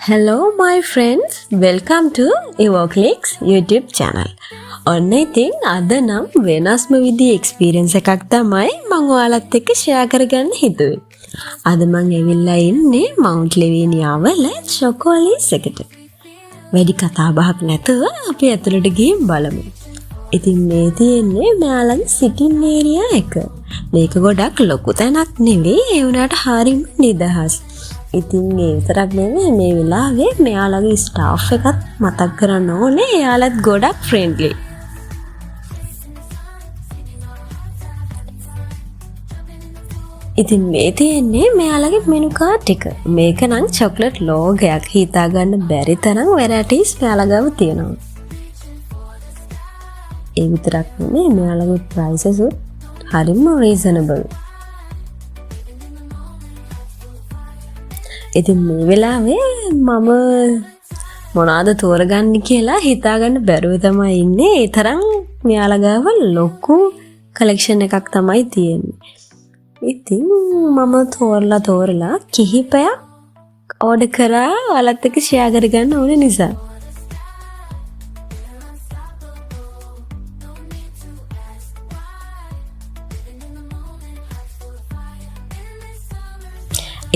Hello my friends, welcome to Evoclicks YouTube channel. ඔන්න ඉතින් අද නම් වෙනස්ම විදිහේ experience එකක් තමයි මම ඔයාලත් එක්ක share කරගන්න හිතුවේ. අද මම ඇවිල්ලා ඉන්නේ Mount Lavinia වල Chocolis එකට. වැඩි කතා බහක් නැතුව අපි ඇතුළට ගිහින් බලමු. ඉතින් මේ තියෙන්නේ මෙයාලගේ sitting area එක. මේක ගොඩක් ලොකු තැනක් නෙවෙයි, ඒ වුණාට හරිම නිදහස්. ඉතින් ඒ විතරක් නෙවෙයි මේ වෙලාවේ මෙයාලගේ ස්ටාෆ් එකත් මතක් කරන්න ඕනේ, එයාලත් ගොඩක් ෆ්‍රෙන්ඩ්ලි. ඉතින් මේ තියෙන්නේ මෙයාලගේ මෙනු කාඩ් එක. මේක නම් චොක්ලට් ලෝගයක්, හිතා ගන්න බැරි තරම් වෙරයිටිස් මෙයාලා ගාව තියෙනවා. ඒ විතරක් නෙවෙයි මෙයාලගේ ප්‍රයිසස් හරිම රීසනබල්. ඉතින් මේ වෙලාවේ මම මොනවාද තෝරගන්න කියලා හිතාගන්න බැරුව තමයි ඉන්නේ. ඒ තරම් මෙයාලා ගාව ලොකු කලෙක්ෂන් එකක් තමයි තියෙන්නේ. ඉතින් මම තෝරලා කිහිපයක් ඕඩර් කරා ඔයාලත් එක්ක ෂෙයා කරගන්න ඕන නිසා.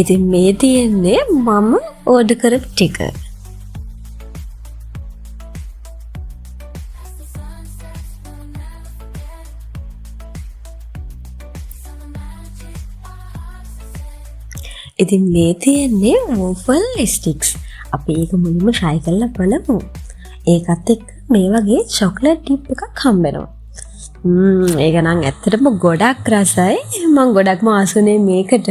ඉතින් මේ තියෙන්නේ මම ඕඩර් කරපු ටික. ඉතින් මේ තියෙන්නේ waffle sticks. අපි ඒක මුලින්ම try කරලා බලමු. ඒකත් එක්ක මේ වගේ chocolate dip එකක් හම්බ වෙනවා. ඒක නම් ඇත්තටම ගොඩක් රසයි. මම ගොඩක්ම ආසුනේ මේකට.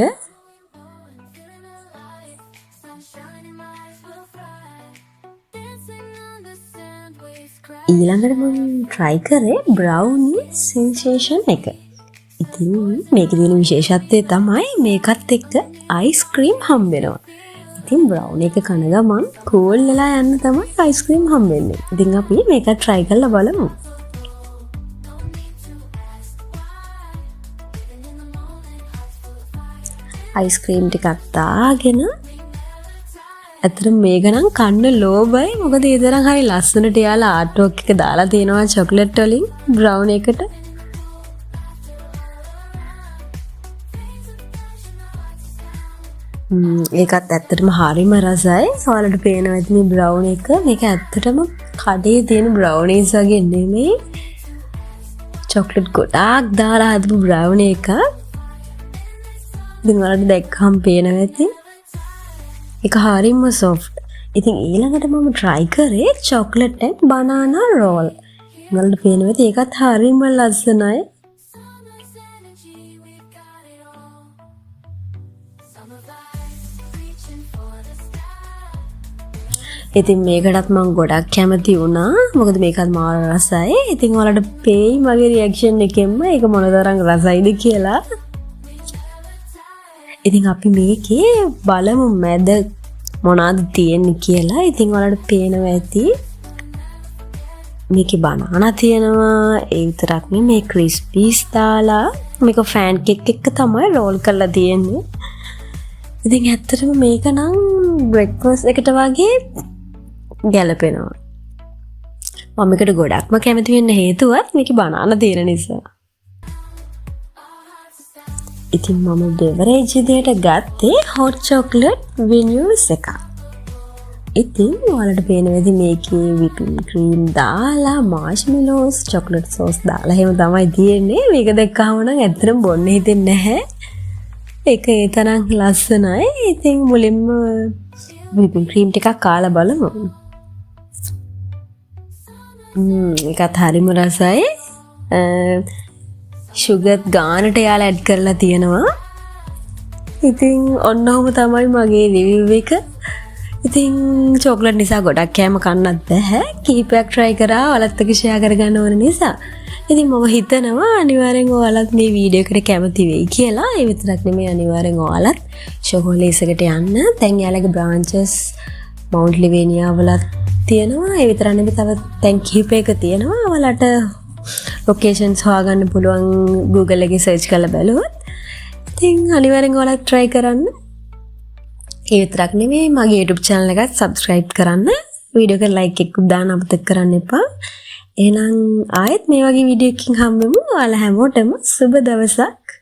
ඊළඟට මම try කරේ brownie sensation එක. ඉතින් මේකේ තියෙන විශේෂත්වය තමයි මේකත් එක්ක ice cream හම්බ වෙනවා. ඉතින් brownie එක කන ගමන් cool වෙලා යන්න තමයි ice cream හම්බ වෙන්නේ. ඉතින් අපි මේක try කරලා බලමු. ice cream ටිකක් දාගෙන ඇත්තට මේක නම් කන්න ලෝභයි. මොකද ඒ තරම් හරි ලස්සනට යාලා ආර්ට් වර්ක් එක දාලා තියෙනවා චොක්ලට් වලින් බ්‍රවුන් එකට. ඒකත් ඇත්තටම හරිම රසයි. ඔයාලට පේනවා ඇති මේ බ්‍රවුන් එක. මේක ඇත්තටම කඩේ තියෙන බ්‍රවුනීස් වගේ නෙමෙයි. චොක්ලට් ගොඩාක් දාලා හදපු බ්‍රවුන් එක. ඉතින් ඔයාලට දැක්කම පේනවා ඇති. ඒක හරිම soft. ඉතින් ඊළඟට මම try කරේ chocolate and banana roll. මලට පේනවා ඒකත් හරිම ලස්සනයි. ඉතින් මේකටත් මම ගොඩක් කැමති වුණා. මොකද මේකත් මාර රසයි. ඉතින් ඔයාලට පේයි මගේ reaction එකෙන්ම ඒක මොන තරම් රසයිද කියලා. ඉතින් අපි මේකේ බලමු මැද මොනවද තියෙන්නේ කියලා. ඉතින් ඔයාලට පේනවා ඇති මේකේ බනානා තියෙනවා. ඒ විතරක් නෙමෙයි මේ ක්‍රිස්පීස් දාලා මේක ෆෑන් කෙක් එක තමයි රෝල් කරලා තියෙන්නේ. ඉතින් ඇත්තටම මේක නම් බ්‍රෙක්ෆාස්ට් එකට වගේ ගැලපෙනවා. මම මේකට ගොඩක්ම කැමති වෙන්න හේතුවත් මේකේ බනානා තියෙන නිසා. ඉතින් මම බෙවරේජ් විදියට ගත්තේ hot chocolate veneers එක. ඉතින් ඔයාලට පේනවා මේකේ whipping cream දාලා marshmallows chocolate sauce දාලා එහෙම තමයි තියෙන්නේ. මේක දැක්කම නම් ඇත්තටම බොන්න හිතෙන්නේ නැහැ. ඒක ඒ තරම් ලස්සනයි. ඉතින් මුලින්ම whipping cream ටිකක් කාලා බලමු. ඒකත් හරිම රසයි. sugar ගානට යාලා ඇඩ් කරලා තියෙනවා. ඉතින් ඔන්නෝම තමයි මගේ රිවිව් එක. ඉතින් චොක්ලට් නිසා ගොඩක් කෑම කන්නත් බෑ. කීපයක් try කරා ඔයාලත් එක්ක share කරගන්න ඕන නිසා. ඉතින් මම හිතනවා අනිවාර්යෙන් ඔයාලත් මේ වීඩියෝ එකට කැමති වෙයි කියලා. ඒ විතරක් නෙමෙයි අනිවාර්යෙන් ඔයාලත් Chocolis එකට යන්න. දැන් යාලගේ branches Mount Lavinia වලත් තියෙනවා. ඒ විතරක් නෙමෙයි තව දැන් කීපයක තියෙනවා. ඔයාලට ලොකේෂන්ස් හොයාගන්න පුළුවන් Google එකේ සර්ච් කරලා බලුවොත්. ඉතින් අනිවාර්යෙන් ඔයාලා try කරන්න. ඒ විතරක් නෙවෙයි මගේ YouTube channel එකත් subscribe කරන්න. වීඩියෝ එකට like එකක් දාන්න අමතක කරන්න එපා. එහෙනම් ආයෙත් මේ වගේ වීඩියෝ එකකින් හම්බෙමු. ඔයාලා හැමෝටම සුබ දවසක්.